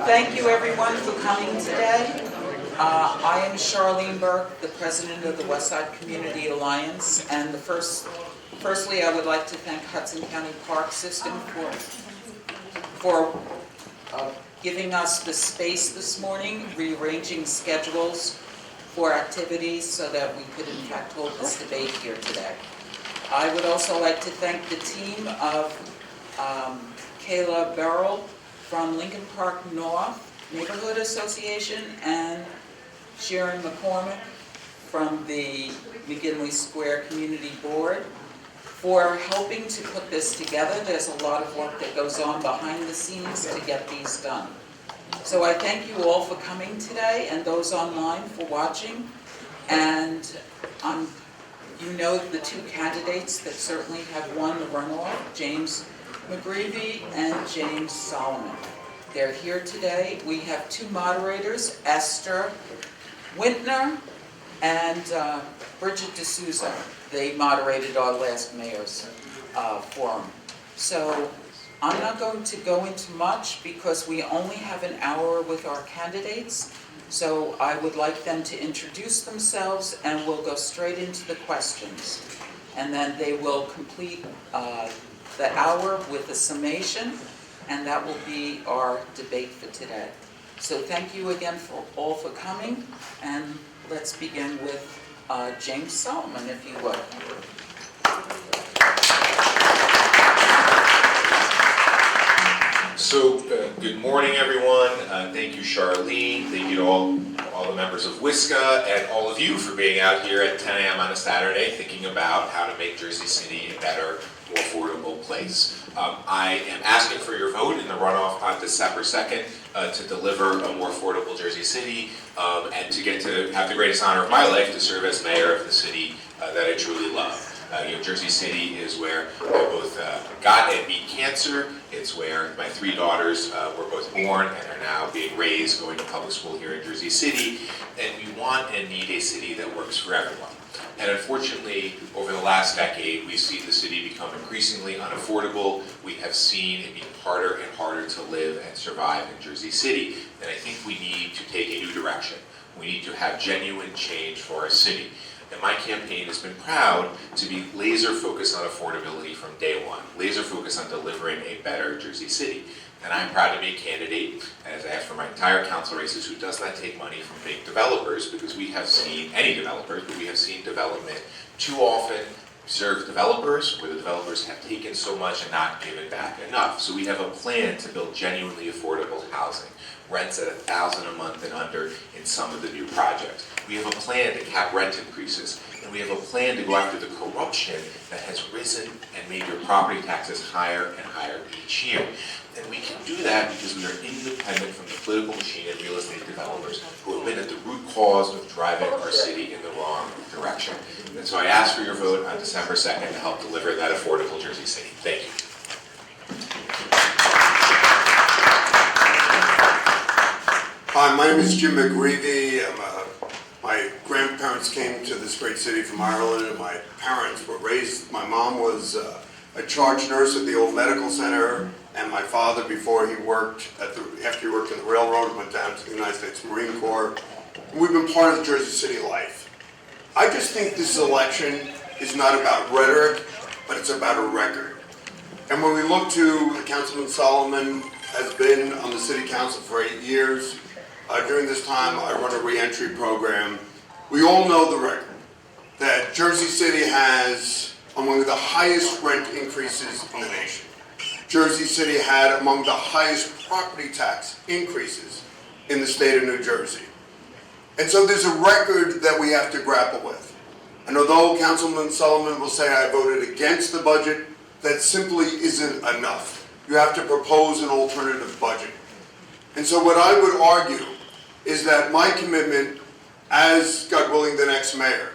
Thank you everyone for coming today. I am Charlene Burke, the president of the Westside Community Alliance, and firstly I would like to thank Hudson County Park System for giving us the space this morning, rearranging schedules for activities so that we could in fact hold this debate here today. I would also like to thank the team of Kayla Beryl from Lincoln Park North Neighborhood Association and Sharon McCormick from the McGinley Square Community Board for helping to put this together. There's a lot of work that goes on behind the scenes to get these done. So I thank you all for coming today and those online for watching. And you know the two candidates that certainly have won the runoff, James McGreevey and James Solomon. They're here today. We have two moderators, Esther Wintner and Bridget D'Souza. They moderated our last mayor's forum. So I'm not going to go into much because we only have an hour with our candidates. So I would like them to introduce themselves and we'll go straight into the questions. And then they will complete the hour with a summation, and that will be our debate for today. So thank you again all for coming, and let's begin with James Solomon, if you would. So, good morning, everyone. Thank you, Charlene. Thank you to all the members of WSCA and all of you for being out here at 10 a.m. on a Saturday thinking about how to make Jersey City a better, more affordable place. I am asking for your vote in the runoff on December 2nd to deliver a more affordable Jersey City and to get to have the greatest honor of my life to serve as mayor of the city that I truly love. Jersey City is where I both got and beat cancer. It's where my three daughters were both born and are now being raised, going to public school here in Jersey City. And we want and need a city that works for everyone. And unfortunately, over the last decade, we've seen the city become increasingly unaffordable. We have seen it be harder and harder to live and survive in Jersey City. And I think we need to take a new direction. We need to have genuine change for our city. And my campaign has been proud to be laser focused on affordability from day one, laser focused on delivering a better Jersey City. And I'm proud to be a candidate, as I have for my entire council races, who does not take money from big developers, because we have seen, any developers, but we have seen development too often serve developers, where the developers have taken so much and not given back enough. So we have a plan to build genuinely affordable housing, rents at $1,000 a month and under in some of the new projects. We have a plan to cap rent increases, and we have a plan to go after the corruption that has risen and made your property taxes higher and higher each year. And we can do that because we are independent from the political machine and real estate developers who have been at the root cause of driving our city in the wrong direction. And so I ask for your vote on December 2nd to help deliver that affordable Jersey City. Thank you. Hi, my name is Jim McGreevey. My grandparents came to this great city from Ireland, and my parents were raised. My mom was a charge nurse at the old medical center, and my father, after he worked in the railroad, went down to the United States Marine Corps. And we've been part of Jersey City life. I just think this election is not about rhetoric, but it's about a record. And when we look to Councilman Solomon has been on the city council for 8 years. During this time, I run a reentry program. We all know the record, that Jersey City has among the highest rent increases in the nation. Jersey City had among the highest property tax increases in the state of New Jersey. And so there's a record that we have to grapple with. And although Councilman Solomon will say I voted against the budget, that simply isn't enough. You have to propose an alternative budget. And so what I would argue is that my commitment as, God willing, the next mayor,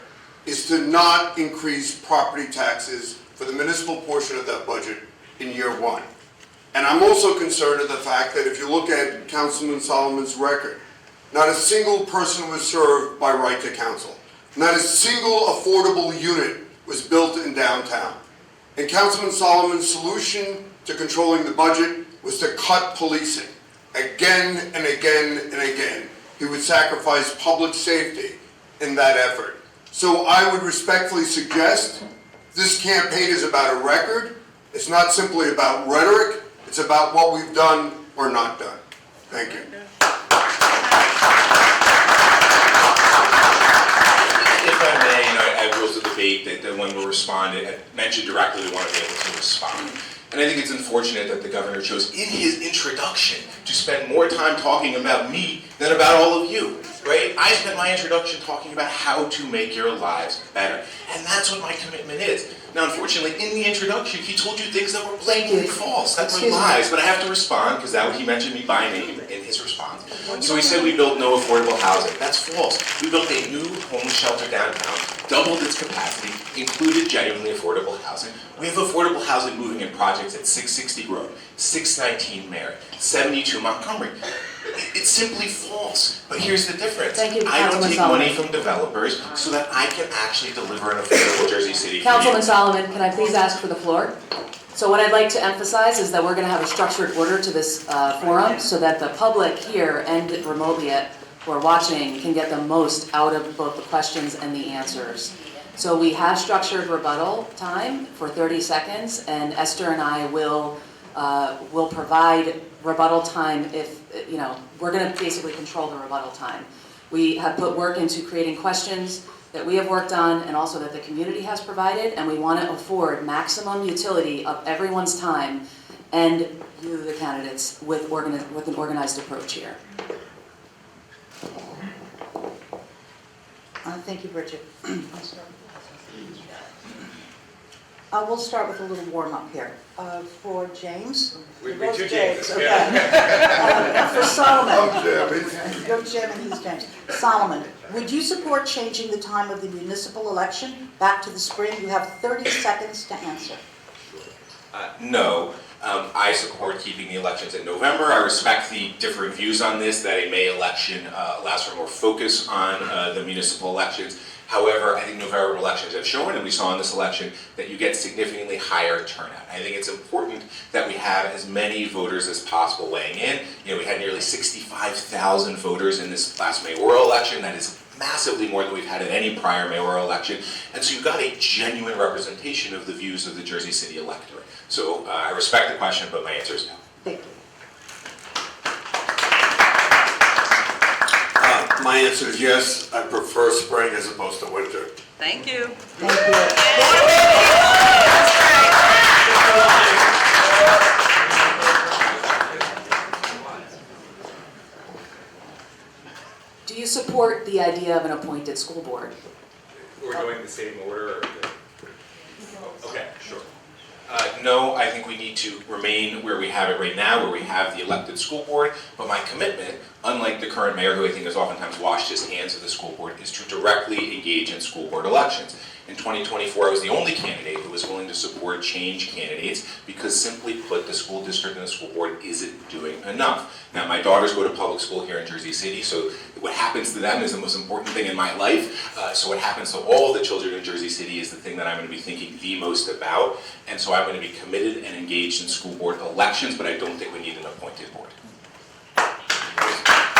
is to not increase property taxes for the municipal portion of that budget in year one. And I'm also concerned at the fact that if you look at Councilman Solomon's record, not a single person was served by right to counsel. Not a single affordable unit was built in downtown. And Councilman Solomon's solution to controlling the budget was to cut policing. again and again and again. He would sacrifice public safety in that effort. So I would respectfully suggest this campaign is about a record. It's not simply about rhetoric. It's about what we've done or not done. Thank you. If I may, I rules of debate that when we respond, I mentioned directly we want to be able to respond. And I think it's unfortunate that the governor chose in his introduction to spend more time talking about me than about all of you, right? I spent my introduction talking about how to make your lives better. And that's what my commitment is. Now, unfortunately, in the introduction, he told you things that were blatantly false, that were lies, but I have to respond because that he mentioned me by name in his response. So he said we built no affordable housing. That's false. We built a new homeless shelter downtown, doubled its capacity, included genuinely affordable housing. We have affordable housing moving in projects at 660 Grove, 619 Merritt, 72 Montgomery. It's simply false. But here's the difference. Thank you, I don't Councilman take Solomon. money from developers so that I can actually deliver an affordable Jersey City for you. Councilman Solomon, can I please ask for the floor? So what I'd like to emphasize is that we're going to have a structured order to this forum so that the public here and remotely who are watching can get the most out of both the questions and the answers. So we have structured rebuttal time for 30 seconds, and Esther and I will provide rebuttal time if, you know, we're going to basically control the rebuttal time. We have put work into creating questions that we have worked on and also that the community has provided, and we want to afford maximum utility of everyone's time and you, the candidates, with an organized approach here. Thank you, Bridget. We'll start with a little warm-up here. For James. We Both two James, okay. yeah. For Solomon. Oh, You're Jim and he's James. Solomon, would you support changing the time of the municipal election back to the spring? You have 30 seconds to answer. No. I support keeping the elections in November. I respect the different views on this, that a May election allows for more focus on the municipal elections. However, I think November elections have shown, and we saw in this election, that you get significantly higher turnout. I think it's important that we have as many voters as possible weighing in. You know, we had nearly 65,000 voters in this last mayoral election. That is massively more than we've had in any prior mayoral election. And so you've got a genuine representation of the views of the Jersey City electorate. So I respect the question, but my answer is no. Thank you. My answer is yes. I prefer spring as opposed to winter. Thank you. Thank you. Do you support the idea of an appointed school board? We're going the same order? Okay, sure. No, I think we need to remain where we have it right now, where we have the elected school board, but my commitment, unlike the current mayor, who I think has oftentimes washed his hands of the school board, is to directly engage in school board elections. In 2024, I was the only candidate who was willing to support change candidates because, simply put, the school district and the school board isn't doing enough. Now, my daughters go to public school here in Jersey City, so what happens to them is the most important thing in my life. So what happens to all the children in Jersey City is the thing that I'm going to be thinking the most about. And so I'm going to be committed and engaged in school board elections, but I don't think we need an appointed board.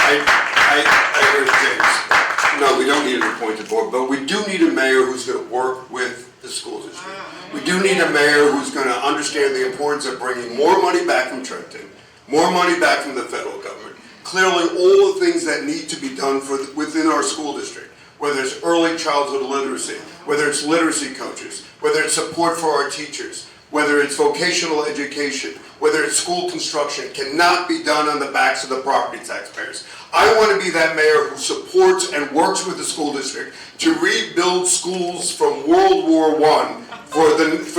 I agree with James. No, we don't need an appointed board, but we do need a mayor who's going to work with the school district. We do need a mayor who's going to understand the importance of bringing more money back from Trenton, more money back from the federal government. Clearly, all the things that need to be done within our school district, whether it's early childhood literacy, whether it's literacy coaches, whether it's support for our teachers, whether it's vocational education, whether it's school construction, cannot be done on the backs of the property taxpayers. I want to be that mayor who supports and works with the school district to rebuild schools from World War I for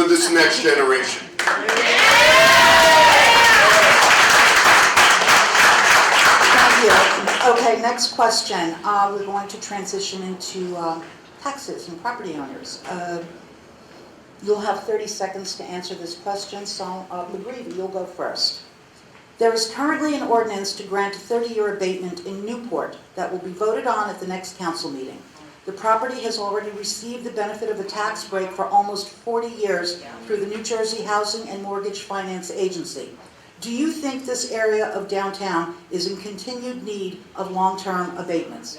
this next generation. Thank you. Okay, next question. We're going to transition into taxes and property owners. You'll have 30 seconds to answer this question, so McGreevey, you'll go first. There is currently an ordinance to grant a 30-year abatement in Newport that will be voted on at the next council meeting. The property has already received the benefit of a tax break for almost 40 years through the New Jersey Housing and Mortgage Finance Agency. Do you think this area of downtown is in continued need of long-term abatements?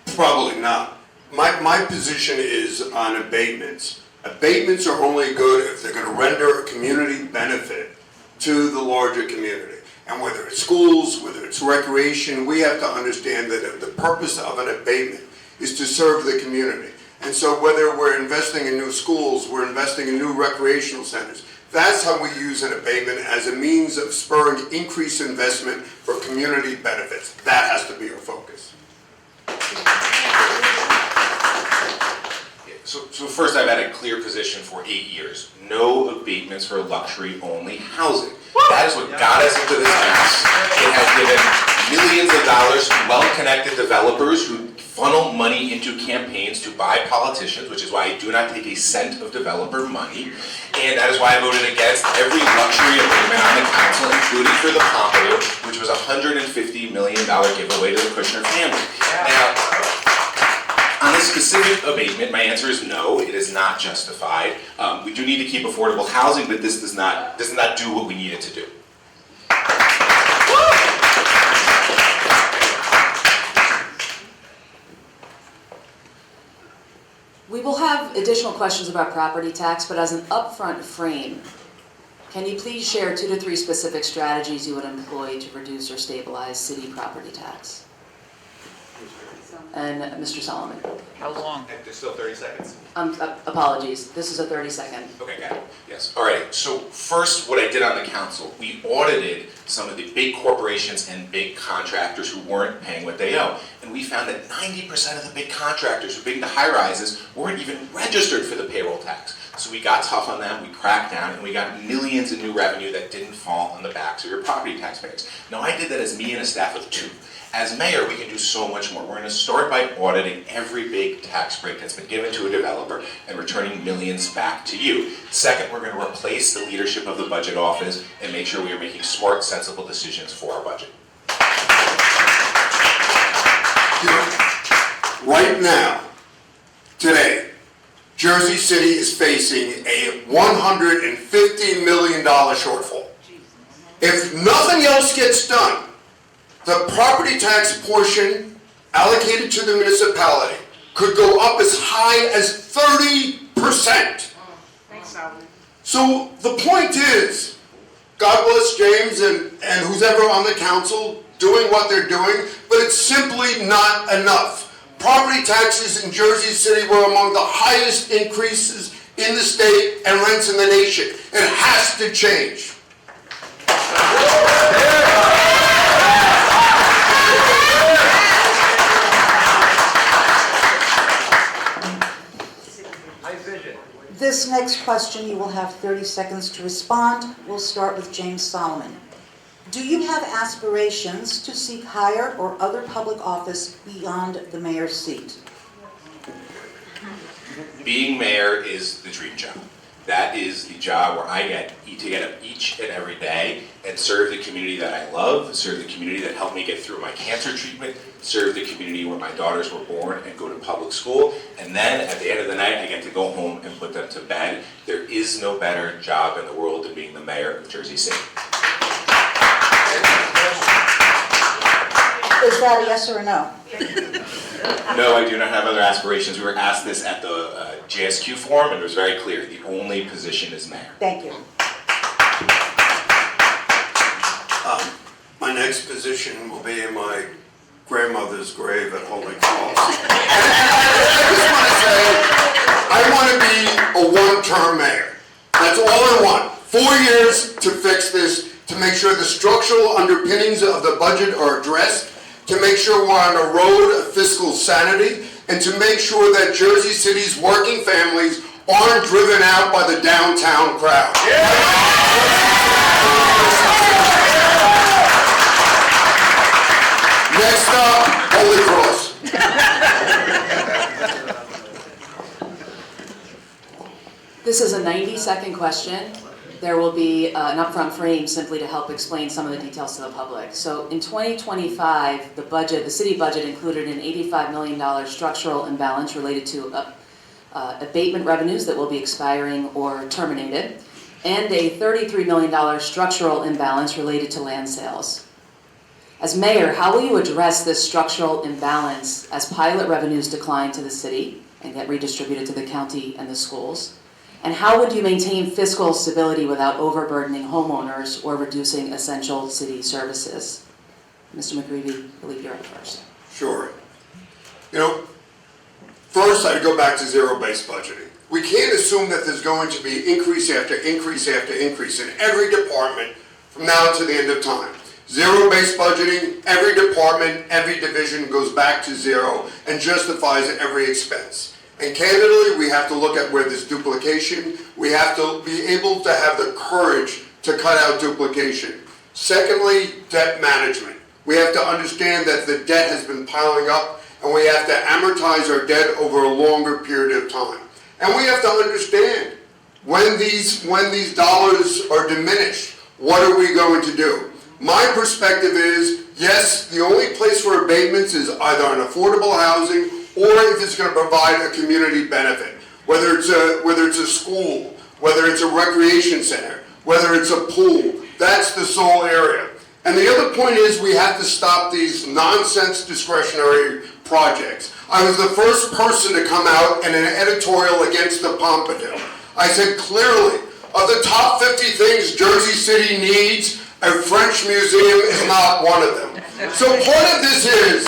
Probably not. My position is on abatements. Abatements are only good if they're going to render a community benefit to the larger community. And whether it's schools, whether it's recreation, we have to understand that the purpose of an abatement is to serve the community. And so whether we're investing in new schools, we're investing in new recreational centers, that's how we use an abatement as a means of spurring increased investment for community benefits. That has to be our focus. So first, I've had a clear position for 8 years. No abatements for luxury-only housing. That is what got us into this mess. It has given millions of dollars to well-connected developers who funnel money into campaigns to buy politicians, which is why I do not take a cent of developer money. And that is why I voted against every luxury abatement on the council, including for the Pompano, which was a $150 million giveaway to the Kushner family. Now, on this specific abatement, my answer is no, it is not justified. We do need to keep affordable housing, but this does not do what we need it to do. We will have additional questions about property tax, but as an upfront frame, can you please share 2 to 3 specific strategies you would employ to reduce or stabilize city property tax? And Mr. Solomon. How long? There's still 30 seconds. Apologies, this is a 30-second. Okay, got it. Yes. All right. So first, what I did on the council, we audited some of the big corporations and big contractors who weren't paying what they owe. And we found that 90% of the big contractors who big the high-rises weren't even registered for the payroll tax. So we got tough on them, we cracked down, and we got millions in new revenue that didn't fall on the backs of your property taxpayers. Now, I did that as me and a staff of 2. As mayor, we can do so much more. We're going to start by auditing every big tax break that's been given to a developer and returning millions back to you. Second, we're going to replace the leadership of the budget office and make sure we are making smart, sensible decisions for our budget. Right now, today, Jersey City is facing a $150 million shortfall. If nothing else gets done, the property tax portion allocated to the municipality could go up as high as 30%. So the point is, God bless James and who's ever on the council doing what they're doing, but it's simply not enough. Property taxes in Jersey City were among the highest increases in the state and rents in the nation. It has to change. This next question, you will have 30 seconds to respond. We'll start with James Solomon. Do you have aspirations to seek higher or other public office beyond the mayor's seat? Being mayor is the dream job. That is the job where I get to get up each and every day and serve the community that I love, serve the community that helped me get through my cancer treatment, serve the community where my daughters were born and go to public school, and then at the end of the night I get to go home and put them to bed. There is no better job in the world than being the mayor of Jersey City. Is that a yes or a no? No, I do not have other aspirations. We were asked this at the JSQ forum, and it was very clear. The only position is mayor. Thank you. My next position will be in my grandmother's grave at Holy Cross. I want to be a one-term mayor. That's all I want. 4 years to fix this, to make sure the structural underpinnings of the budget are addressed, to make sure we're on a road of fiscal sanity, and to make sure that Jersey City's working families aren't driven out by the downtown crowd. Next up, Holy Cross. This is a 90-second question. There will be an upfront frame simply to help explain some of the details to the public. So in 2025, the city budget included an $85 million structural imbalance related to abatement revenues that will be expiring or terminated. and a $33 million structural imbalance related to land sales. As mayor, how will you address this structural imbalance as pilot revenues decline to the city and get redistributed to the county and the schools? And how would you maintain fiscal stability without overburdening homeowners or reducing essential city services? Mr. McGreevey, I believe you're up first. Sure. You know, first I'd go back to zero-based budgeting. We can't assume that there's going to be increase after increase after increase in every department from now to the end of time. Zero-based budgeting, every department, every division goes back to zero and justifies every expense. And candidly, we have to look at where there's duplication. We have to be able to have the courage to cut out duplication. Secondly, debt management. We have to understand that the debt has been piling up and we have to amortize our debt over a longer period of time. And we have to understand when these dollars are diminished, what are we going to do? My perspective is, yes, the only place for abatements is either on affordable housing or if it's going to provide a community benefit, whether it's a school, whether it's a recreation center, whether it's a pool. That's the sole area. And the other point is we have to stop these nonsense discretionary projects. I was the first person to come out in an editorial against the Pompidou. I said clearly, of the top 50 things Jersey City needs, a French museum is not one of them. So part of this is,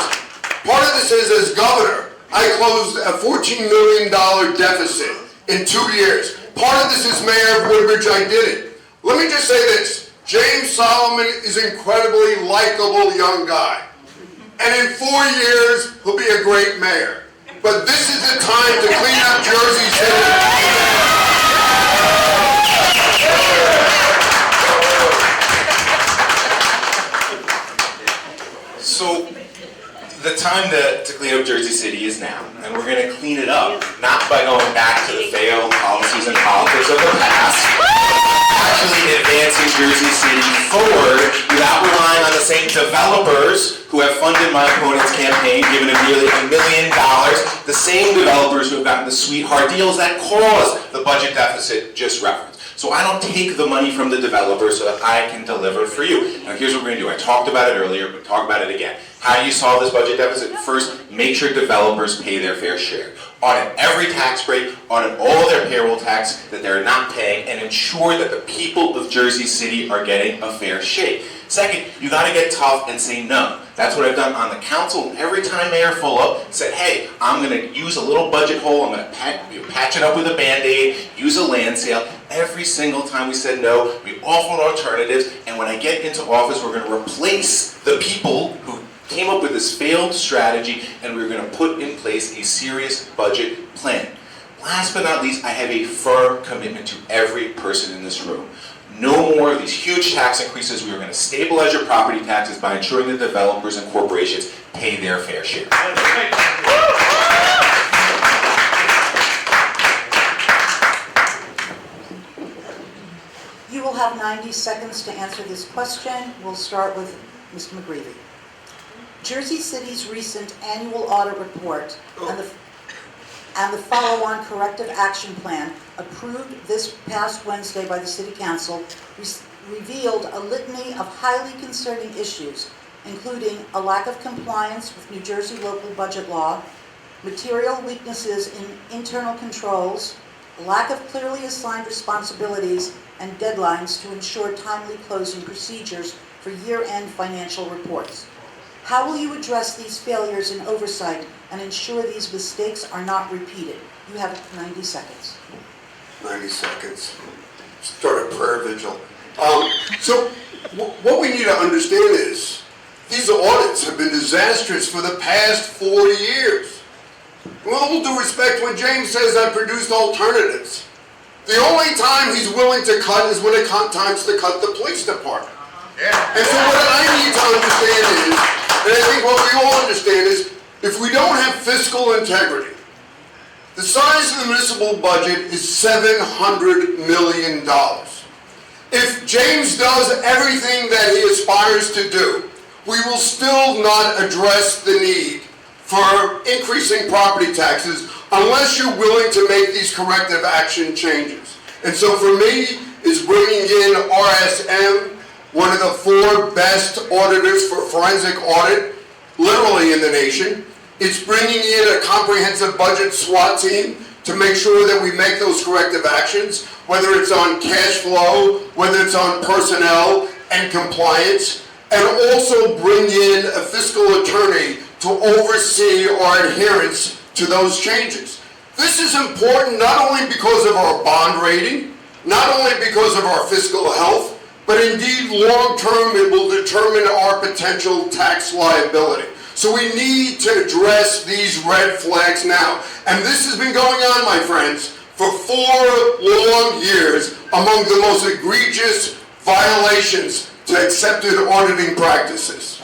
as governor, I closed a $14 million deficit in 2 years. Part of this is mayor of Woodbridge, I did it. Let me just say this, James Solomon is an incredibly likable young guy. And in 4 years, he'll be a great mayor. But this is the time to clean up Jersey City. So, the time to clean up Jersey City is now, and we're going to clean it up, not by going back to the failed policies and politics of the past, actually advancing Jersey City forward without relying on the same developers who have funded my opponent's campaign, given him nearly $1 million, the same developers who have gotten the sweetheart deals that caused the budget deficit just referenced. So I don't take the money from the developers so that I can deliver for you. Now here's what we're going to do. I talked about it earlier, but talk about it again. How do you solve this budget deficit? First, make sure developers pay their fair share. Audit every tax break, audit all their payroll tax that they're not paying, and ensure that the people of Jersey City are getting a fair shake. Second, you got to get tough and say no. That's what I've done on the council. Every time Mayor Fulop said, hey, I'm going to use a little budget hole, I'm going to patch it up with a Band-Aid, use a land sale. Every single time we said no, we offered alternatives, and when I get into office, we're going to replace the people who came up with this failed strategy, and we're going to put in place a serious budget plan. Last but not least, I have a firm commitment to every person in this room. No more of these huge tax increases. We are going to stabilize your property taxes by ensuring that developers and corporations pay their fair share. You will have 90 seconds to answer this question. We'll start with Ms. McGreevey. Jersey City's recent annual audit report and the follow-on corrective action plan approved this past Wednesday by the City Council revealed a litany of highly concerning issues, including a lack of compliance with New Jersey local budget law, material weaknesses in internal controls, lack of clearly assigned responsibilities and deadlines to ensure timely closing procedures for year-end financial reports. How will you address these failures in oversight and ensure these mistakes are not repeated? You have 90 seconds. 90 seconds. Start a prayer vigil. So what we need to understand is these audits have been disastrous for the past 4 years. With all due respect, when James says I produced alternatives, the only time he's willing to cut is when it comes to cut the police department. And so what I need to understand is, and I think what we all understand is, if we don't have fiscal integrity, the size of the municipal budget is $700 million. If James does everything that he aspires to do, we will still not address the need for increasing property taxes unless you're willing to make these corrective action changes. And so for me, is bringing in RSM, one of the 4 best auditors for forensic audit, literally in the nation. It's bringing in a comprehensive budget SWAT team to make sure that we make those corrective actions, whether it's on cash flow, whether it's on personnel and compliance, and also bring in a fiscal attorney to oversee our adherence to those changes. This is important not only because of our bond rating, not only because of our fiscal health, but indeed long-term it will determine our potential tax liability. So we need to address these red flags now. And this has been going on, my friends, for 4 long years among the most egregious violations to accepted auditing practices.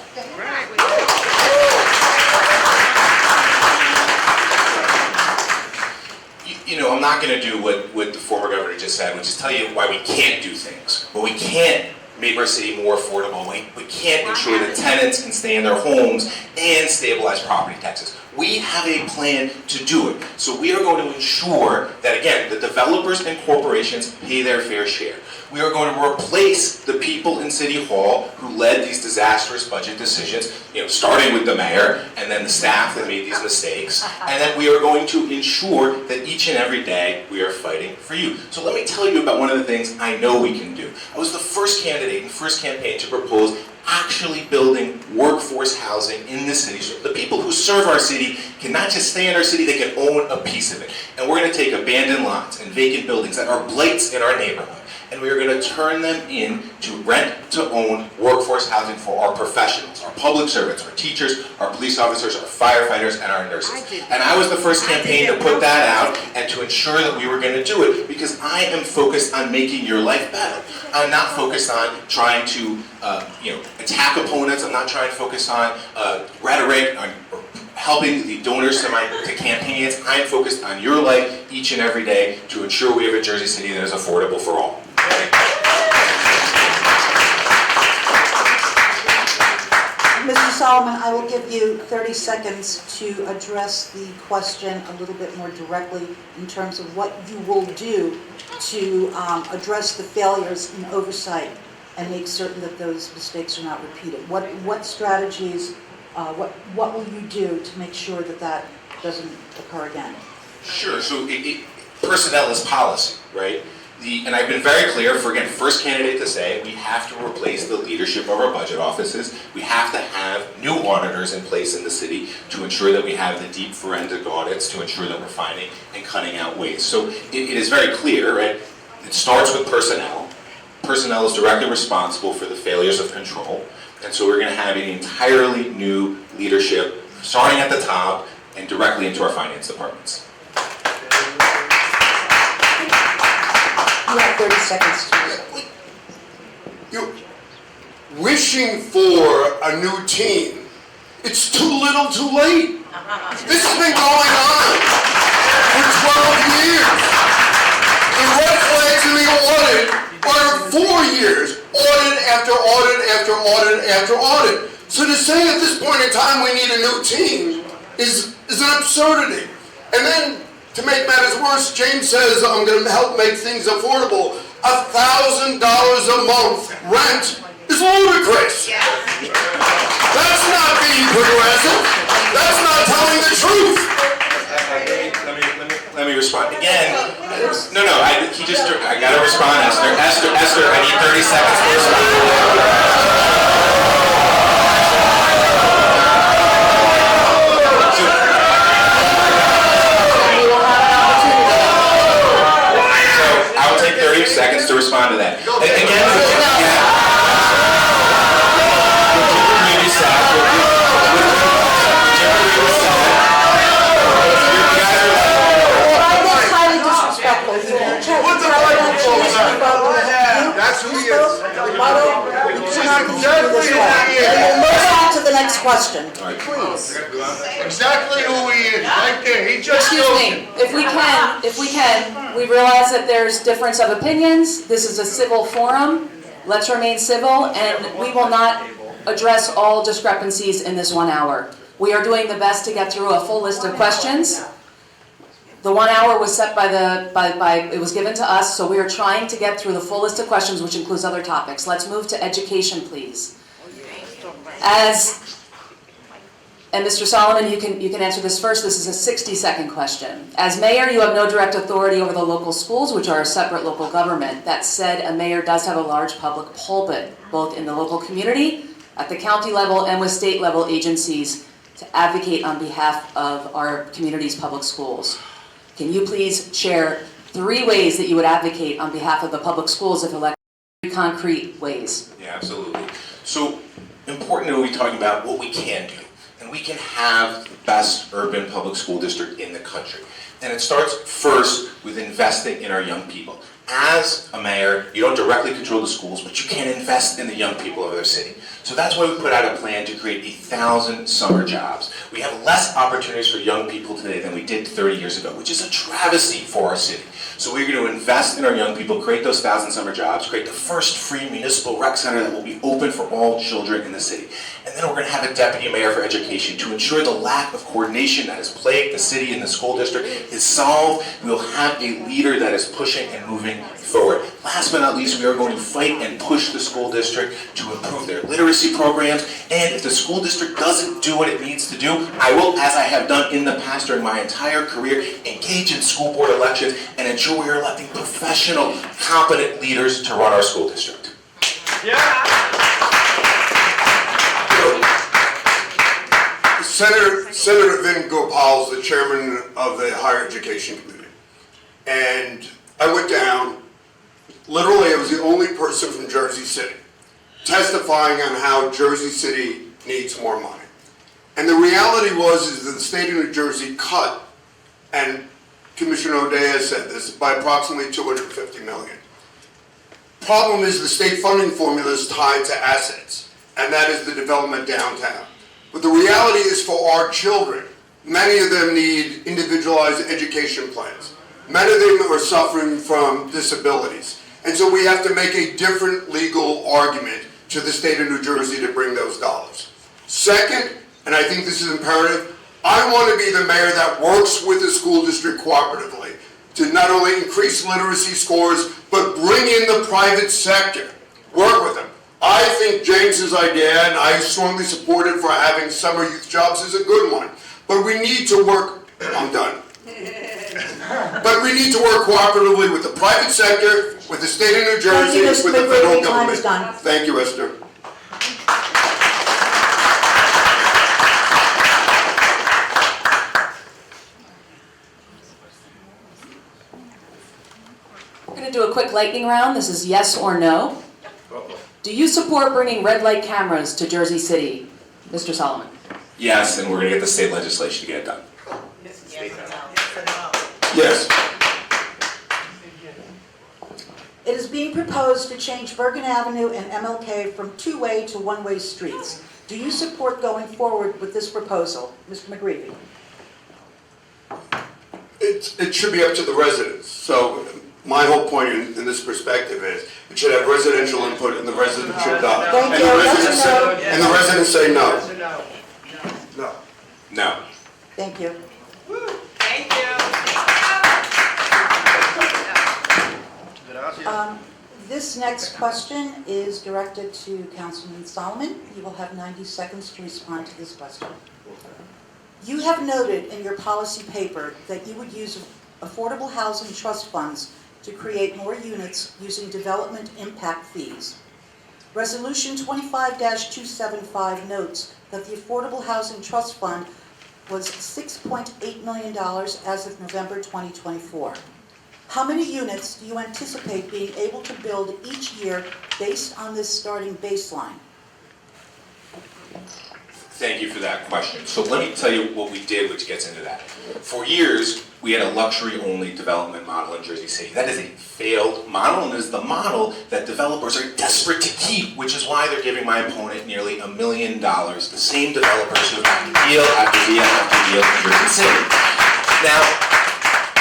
You know, I'm not going to do what the former governor just said, which is tell you why we can't do things. But we can't make our city more affordable. We can't ensure that tenants can stay in their homes and stabilize property taxes. We have a plan to do it. So we are going to ensure that, again, the developers and corporations pay their fair share. We are going to replace the people in City Hall who led these disastrous budget decisions, starting with the mayor and then the staff that made these mistakes. And then we are going to ensure that each and every day we are fighting for you. So let me tell you about one of the things I know we can do. I was the first candidate and first campaign to propose actually building workforce housing in the city. So the people who serve our city can not just stay in our city, they can own a piece of it. And we're going to take abandoned lots and vacant buildings that are blights in our neighborhood, and we are going to turn them into rent-to-own workforce housing for our professionals, our public servants, our teachers, our police officers, our firefighters, and our nurses. And I was the first campaign to put that out and to ensure that we were going to do it, because I am focused on making your life better. I'm not focused on trying to attack opponents. I'm not trying to focus on rhetoric, on helping the donors to campaigns. I am focused on your life each and every day to ensure we have a Jersey City that is affordable for all. Mr. Solomon, I will give you 30 seconds to address the question a little bit more directly in terms of what you will do to address the failures in oversight and make certain that those mistakes are not repeated. What strategies, what will you do to make sure that that doesn't occur again? Sure. So personnel is policy, right? And I've been very clear for, again, first candidate to say, we have to replace the leadership of our budget offices. We have to have new auditors in place in the city to ensure that we have the deep forensic audits to ensure that we're finding and cutting out waste. So it is very clear, right? It starts with personnel. Personnel is directly responsible for the failures of control. And so we're going to have an entirely new leadership, starting at the top and directly into our finance departments. You have 30 seconds to You're wishing for a new team. It's too little too late. This has been going on for 12 years. The red flags in the audit are 4 years. Audit after audit after audit after audit. So to say at this point in time we need a new team is an absurdity. And then, to make matters worse, James says, I'm going to help make things affordable. $1,000 a month rent is ludicrous. That's not being progressive. That's not telling the truth. Let me respond. Again, I got to respond, Esther. Esther, I need 30 seconds to respond. Seconds to respond to that. That's highly disrespectful. That's who he is. Move on to the next question. Please. Exactly who he is, right there. He just Excuse me, if we can, we realize that there's difference of opinions. This is a civil forum. Let's remain civil, and we will not address all discrepancies in this 1 hour. We are doing the best to get through a full list of questions. The 1 hour was set it was given to us, so we are trying to get through the full list of questions, which includes other topics. Let's move to education, please. And Mr. Solomon, you can answer this first. This is a 60-second question. As mayor, you have no direct authority over the local schools, which are a separate local government. That said, a mayor does have a large public pulpit, both in the local community, at the county level, and with state level agencies to advocate on behalf of our community's public schools. Can you please share 3 ways that you would advocate on behalf of the public schools if elected? 3 concrete ways. Yeah, absolutely. So important that we're talking about what we can do. And we can have the best urban public school district in the country. And it starts first with investing in our young people. As a mayor, you don't directly control the schools, but you can invest in the young people of their city. So that's why we put out a plan to create 1,000 summer jobs. We have less opportunities for young people today than we did 30 years ago, which is a travesty for our city. So we're going to invest in our young people, create those 1,000 summer jobs, create the first free municipal rec center that will be open for all children in the city. And then we're going to have a deputy mayor for education to ensure the lack of coordination that has plagued the city and the school district is solved. We'll have a leader that is pushing and moving forward. Last but not least, we are going to fight and push the school district to improve their literacy programs. And if the school district doesn't do what it needs to do, I will, as I have done in the past during my entire career, engage in school board elections and ensure we are electing professional, competent leaders to run our school district. Senator Vin Gopal is the chairman of the Higher Education Committee. And I went down, literally I was the only person from Jersey City testifying on how Jersey City needs more money. And the reality is that the state of New Jersey cut, and Commissioner O'Dea said this, by approximately $250 million. Problem is the state funding formula is tied to assets, and that is the development downtown. But the reality is for our children, many of them need individualized education plans. Many of them are suffering from disabilities. And so we have to make a different legal argument to the state of New Jersey to bring those dollars. Second, and I think this is imperative, I want to be the mayor that works with the school district cooperatively to not only increase literacy scores, but bring in the private sector. Work with them. I think James's idea, and I strongly support it for having summer youth jobs, is a good one. But we need to work, I'm done. But we need to work cooperatively with the private sector, with the state of New Jersey, with the federal government. Thank you, Esther. We're going to do a quick lightning round. This is yes or no. Do you support bringing red light cameras to Jersey City, Mr. Solomon? Yes, and we're going to get the state legislation to get it done. Yes. It is being proposed to change Bergen Avenue and MLK from 2-way to 1-way streets. Do you support going forward with this proposal, Mr. McGreevey? It should be up to the residents. So my whole point in this perspective is it should have residential input and the residents should not. Thank you. Yes or no? And the residents say no. No. No. Thank you. Thank you. This next question is directed to Councilman Solomon. You will have 90 seconds to respond to this question. You have noted in your policy paper that you would use affordable housing trust funds to create more units using development impact fees. Resolution 25-275 notes that the Affordable Housing Trust Fund was $6.8 million as of November 2024. How many units do you anticipate being able to build each year based on this starting baseline? Thank you for that question. So let me tell you what we did, which gets into that. For years, we had a luxury-only development model in Jersey City. That is a failed model, and is the model that developers are desperate to keep, which is why they're giving my opponent nearly $1 million. The same developers who have gotten deal after deal after deal in Jersey City. Now,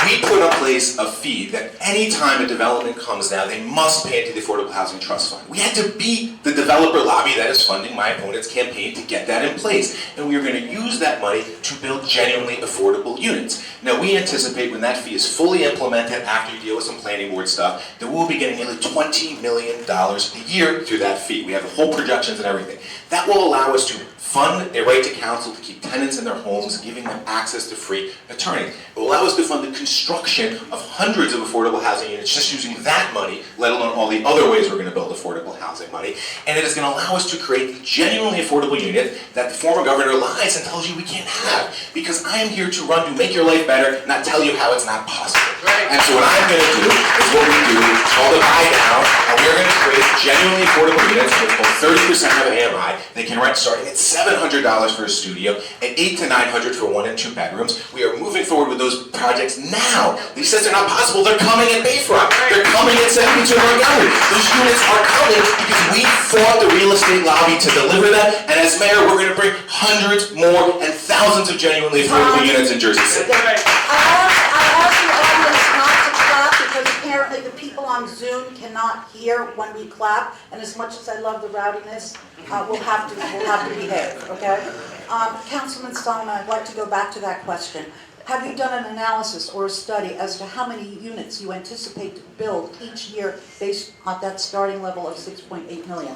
We put in place a fee that any time a development comes now, they must pay into the Affordable Housing Trust Fund. We had to beat the developer lobby that is funding my opponent's campaign to get that in place. And we are going to use that money to build genuinely affordable units. Now, we anticipate when that fee is fully implemented after you deal with some planning board stuff, that we'll be getting nearly $20 million a year through that fee. We have the whole projections and everything. That will allow us to fund a right to counsel to keep tenants in their homes, giving them access to free attorney. It will allow us to fund the construction of hundreds of affordable housing units just using that money, let alone all the other ways we're going to build affordable housing money. And it is going to allow us to create the genuinely affordable unit that the former governor lies and tells you we can't have. Because I am here to run to make your life better, not tell you how it's not possible. And so what I'm going to do is what we do, it's called a buy down, and we're going to create genuinely affordable units with 30% of AMI. They can rent starting at $700 for a studio and $800 to $900 for 1 and 2 bedrooms. We are moving forward with those projects now. These says they're not possible. They're coming at Bayfront. They're coming at 72 Montgomery. Those units are coming because we fought the real estate lobby to deliver them. And as mayor, we're going to bring hundreds more and thousands of genuinely affordable units in Jersey City. I asked the audience not to clap because apparently the people on Zoom cannot hear when we clap, and as much as I love the rowdiness, we'll have to behave, okay? Councilman Solomon, I'd like to go back to that question. Have you done an analysis or a study as to how many units you anticipate to build each year based on that starting level of 6.8 million?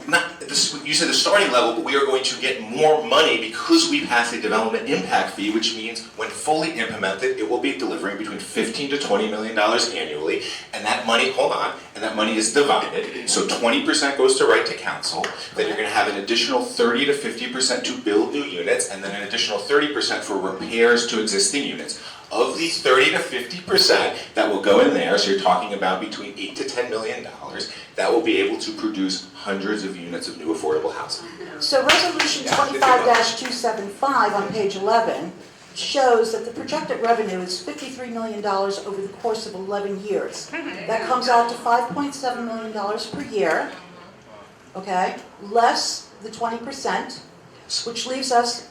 You said the starting level, but we are going to get more money because we passed a development impact fee, which means when fully implemented, it will be delivering between $15 to $20 million annually. And that money, hold on, and that money is divided. So 20% goes to right to counsel, then you're going to have an additional 30 to 50% to build new units, and then an additional 30% for repairs to existing units. Of the 30 to 50% that will go in there, so you're talking about between $8 to $10 million, that will be able to produce hundreds of units of new affordable housing. So Resolution 25-275 on page 11 shows that the projected revenue is $53 million over the course of 11 years. That comes out to $5.7 million per year, okay? Less the 20%, which leaves us,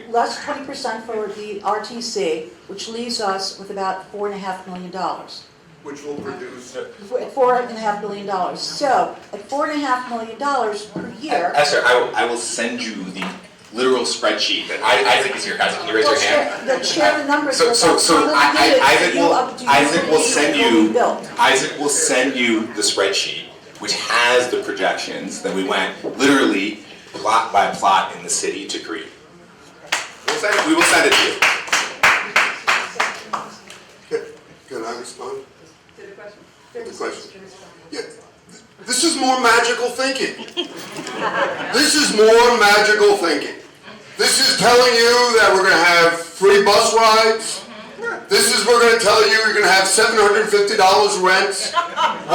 less 20% for the RTC, which leaves us with about $4.5 million. Which will produce... $4.5 million. So, at $4.5 million per year... Esther, I will send you the literal spreadsheet that Isaac is here. Isaac, can you raise your hand? Share the numbers. Isaac will send you the spreadsheet, which has the projections that we went literally plot by plot in the city to create. We will send it to you. Can I respond? To the question. Yeah. This is more magical thinking. This is more magical thinking. This is telling you that we're going to have free bus rides. This is we're going to tell you you're going to have $750 rents, $1,000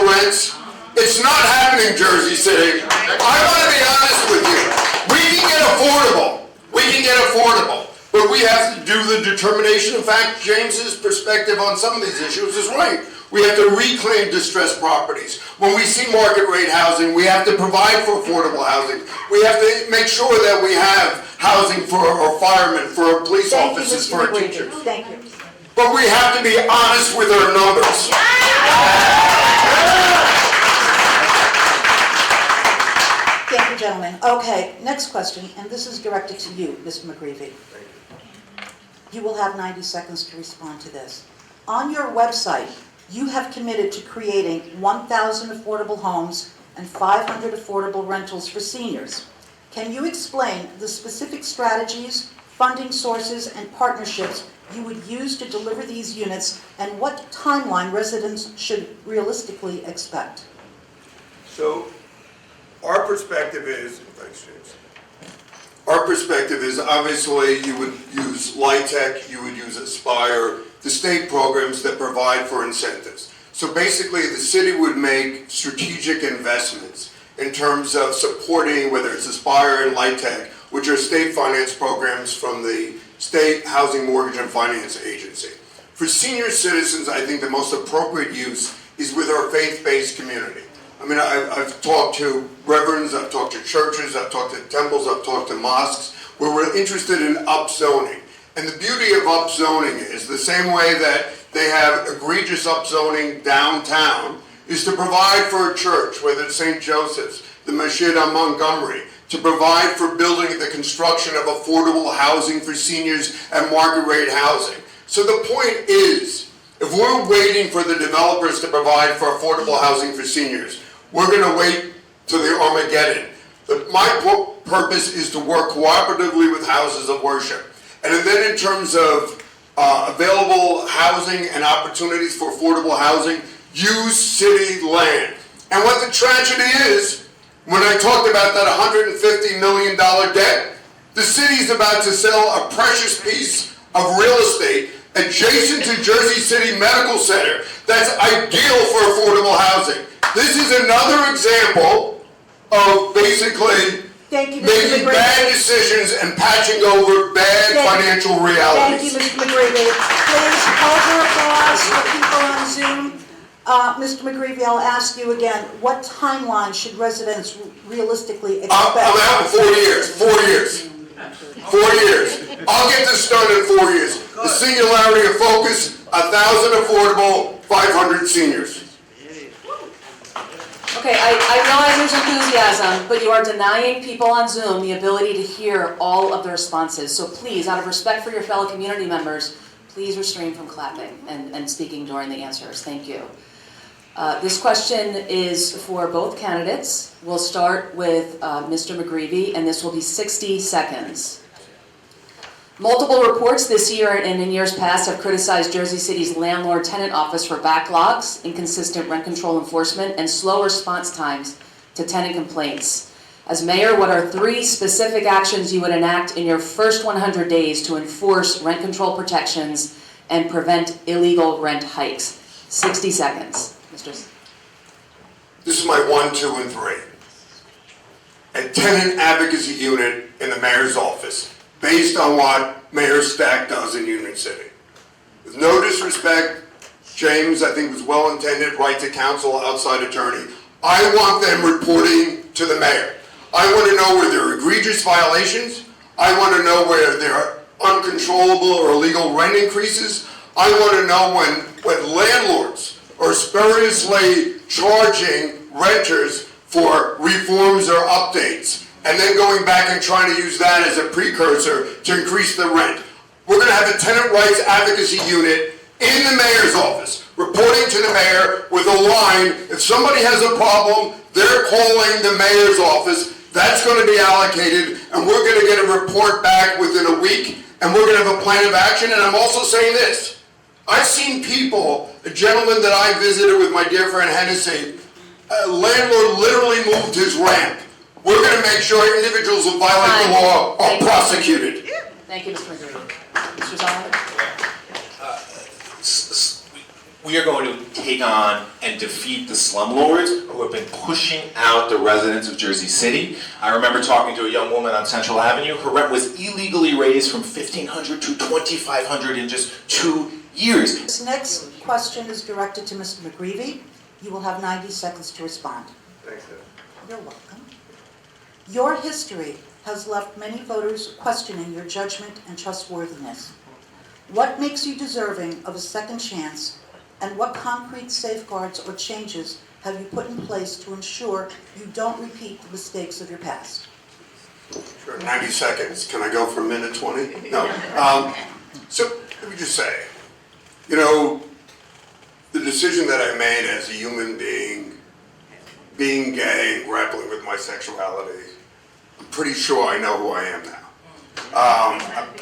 rents. It's not happening, Jersey City. I want to be honest with you. We can get affordable. We can get affordable. But we have to do the determination. In fact, James's perspective on some of these issues is right. We have to reclaim distressed properties. When we see market rate housing, we have to provide for affordable housing. We have to make sure that we have housing for our firemen, for our police officers, for our teachers. Thank you. But we have to be honest with our numbers. Thank you, gentlemen. Okay, next question, and this is directed to you, Mr. McGreevey. You will have 90 seconds to respond to this. On your website, you have committed to creating 1,000 affordable homes and 500 affordable rentals for seniors. Can you explain the specific strategies, funding sources, and partnerships you would use to deliver these units, and what timeline residents should realistically expect? So, our perspective is, obviously you would use LIHTC, you would use Aspire, the state programs that provide for incentives. So basically the city would make strategic investments in terms of supporting, whether it's Aspire and LIHTC, which are state finance programs from the State Housing Mortgage and Finance Agency. For senior citizens, I think the most appropriate use is with our faith-based community. I mean, I've talked to reverends, I've talked to churches, I've talked to temples, I've talked to mosques, where we're interested in upzoning. And the beauty of upzoning is the same way that they have egregious upzoning downtown is to provide for a church, whether it's St. Joseph's, the Masjid on Montgomery, to provide for building the construction of affordable housing for seniors and market rate housing. So the point is, if we're waiting for the developers to provide for affordable housing for seniors, we're going to wait to the Armageddon. My purpose is to work cooperatively with houses of worship. And then in terms of available housing and opportunities for affordable housing, use city land. And what the tragedy is, when I talked about that $150 million debt, the city's about to sell a precious piece of real estate adjacent to Jersey City Medical Center that's ideal for affordable housing. This is another example of basically Thank you, Mr. making McGreevey. bad decisions and patching over bad financial Thank realities. you, Mr. McGreevey. Please hold your applause for people on Zoom. Mr. McGreevey, I'll ask you again, what timeline should residents realistically expect? I'm out in 4 years, 4 years. 4 years. I'll get this done in 4 years. The singularity of focus, 1,000 affordable, 500 seniors. Okay, I realize there's enthusiasm, but you are denying people on Zoom the ability to hear all of the responses. So please, out of respect for your fellow community members, please restrain from clapping and speaking during the answers. Thank you. This question is for both candidates. We'll start with Mr. McGreevey, and this will be 60 seconds. Multiple reports this year and in years past have criticized Jersey City's Landlord-tenant office for backlogs, inconsistent rent control enforcement, and slow response times to tenant complaints. As mayor, what are 3 specific actions you would enact in your first 100 days to enforce rent control protections and prevent illegal rent hikes? 60 seconds. Mr. This is my 1, 2, and 3. A tenant advocacy unit in the mayor's office, based on what Mayor Stack does in Union City. With no disrespect, James, I think was well-intended, right to counsel, outside attorney. I want them reporting to the mayor. I want to know where there are egregious violations. I want to know where there are uncontrollable or illegal rent increases. I want to know when landlords are spuriously charging renters for reforms or updates, and then going back and trying to use that as a precursor to increase the rent. We're going to have a tenant rights advocacy unit in the mayor's office, reporting to the mayor with a line. If somebody has a problem, they're calling the mayor's office. That's going to be allocated, and we're going to get a report back within a week, and we're going to have a plan of action. And I'm also saying this. I've seen people, a gentleman that I visited with my dear friend Hennessy, a landlord literally moved his ramp. We're going to make sure individuals who violate the law are prosecuted. Thank you, Mr. McGreevey. Mr. Zoller? We are going to take on and defeat the slumlords who have been pushing out the residents of Jersey City. I remember talking to a young woman on Central Avenue. Her rent was illegally raised from $1,500 to $2,500 in just 2 years. This next question is directed to Mr. McGreevey. You will have 90 seconds to respond. Thanks, Ed. You're welcome. Your history has left many voters questioning your judgment and trustworthiness. What makes you deserving of a second chance, and what concrete safeguards or changes have you put in place to ensure you don't repeat the mistakes of your past? Sure, 90 seconds. Can I go for a minute 20? No. So let me just say, you know, the decision that I made as a human being gay and grappling with my sexuality, I'm pretty sure I know who I am now.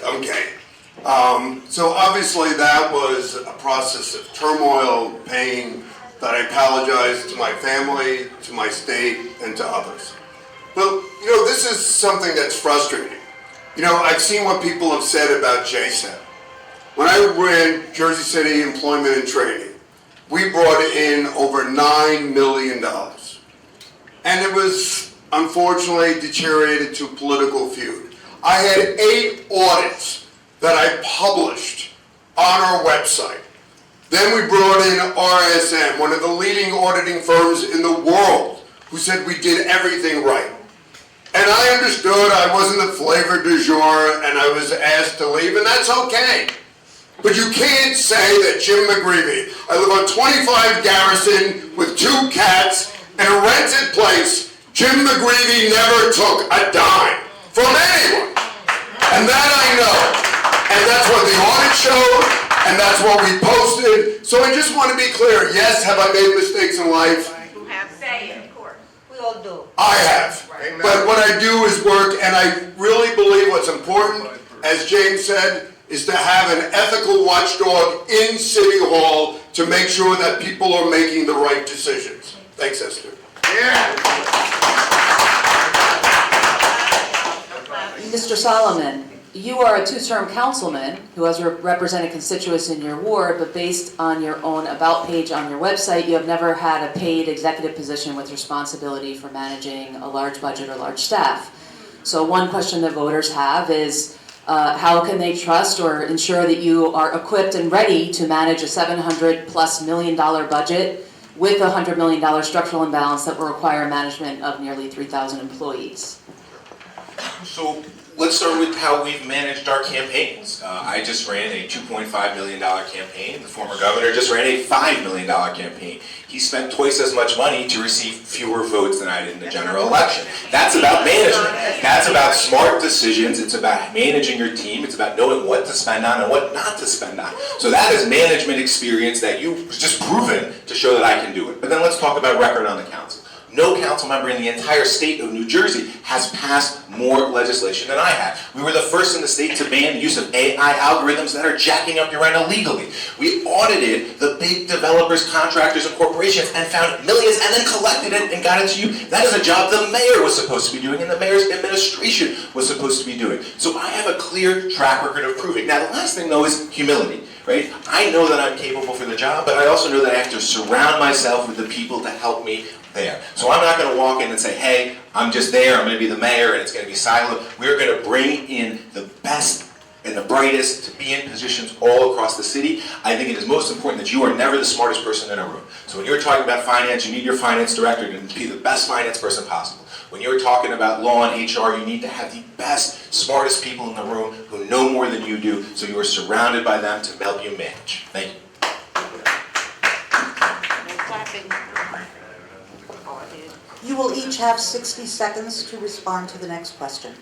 I'm gay. So obviously that was a process of turmoil, pain, that I apologize to my family, to my state, and to others. But, you know, this is something that's frustrating. You know, I've seen what people have said about JSEP. When I ran Jersey City Employment and Training, we brought in over $9 million. And it was, unfortunately, deteriorated to political feud. I had 8 audits that I published on our website. Then we brought in RSM, one of the leading auditing firms in the world, who said we did everything right. And I understood I wasn't the flavor du jour and I was asked to leave, and that's okay. But you can't say that Jim McGreevey, I live on 25 Garrison with 2 cats in a rented place, Jim McGreevey never took a dime from anyone. And that I know. And that's what the audit showed, and that's what we posted. So I just want to be clear, yes, have I made mistakes in life? You have to say it, of course. We all do. I have. But what I do is work, and I really believe what's important, as James said, is to have an ethical watchdog in City Hall to make sure that people are making the right decisions. Thanks, Esther. Mr. Solomon, you are a 2-term councilman who has represented constituents in your ward, but based on your own About page on your website, you have never had a paid executive position with responsibility for managing a large budget or large staff. So one question that voters have is, how can they trust or ensure that you are equipped and ready to manage a $700+ million budget with a $100 million structural imbalance that will require management of nearly 3,000 employees? So let's start with how we've managed our campaigns. I just ran a $2.5 million campaign. The former governor just ran a $5 million campaign. He spent twice as much money to receive fewer votes than I did in the general election. That's about management. That's about smart decisions. It's about managing your team. It's about knowing what to spend on and what not to spend on. So that is management experience that you've just proven to show that I can do it. But then let's talk about record on the council. No council member in the entire state of New Jersey has passed more legislation than I have. We were the first in the state to ban the use of AI algorithms that are jacking up your rent illegally. We audited the big developers, contractors, and corporations and found millions and then collected it and got it to you. That is a job the mayor was supposed to be doing and the mayor's administration was supposed to be doing. So I have a clear track record of proving. Now the last thing though is humility. Right? I know that I'm capable for the job, but I also know that I have to surround myself with the people to help me there. So I'm not going to walk in and say, hey, I'm just there, I'm going to be the mayor, and it's going to be siloed. We're going to bring in the best and the brightest to be in positions all across the city. I think it is most important that you are never the smartest person in a room. So when you're talking about finance, you need your finance director to be the best finance person possible. When you're talking about law and HR, you need to have the best, smartest people in the room who know more than you do, so you are surrounded by them to help you manage. Thank you. You will each have 60 seconds to respond to the next question.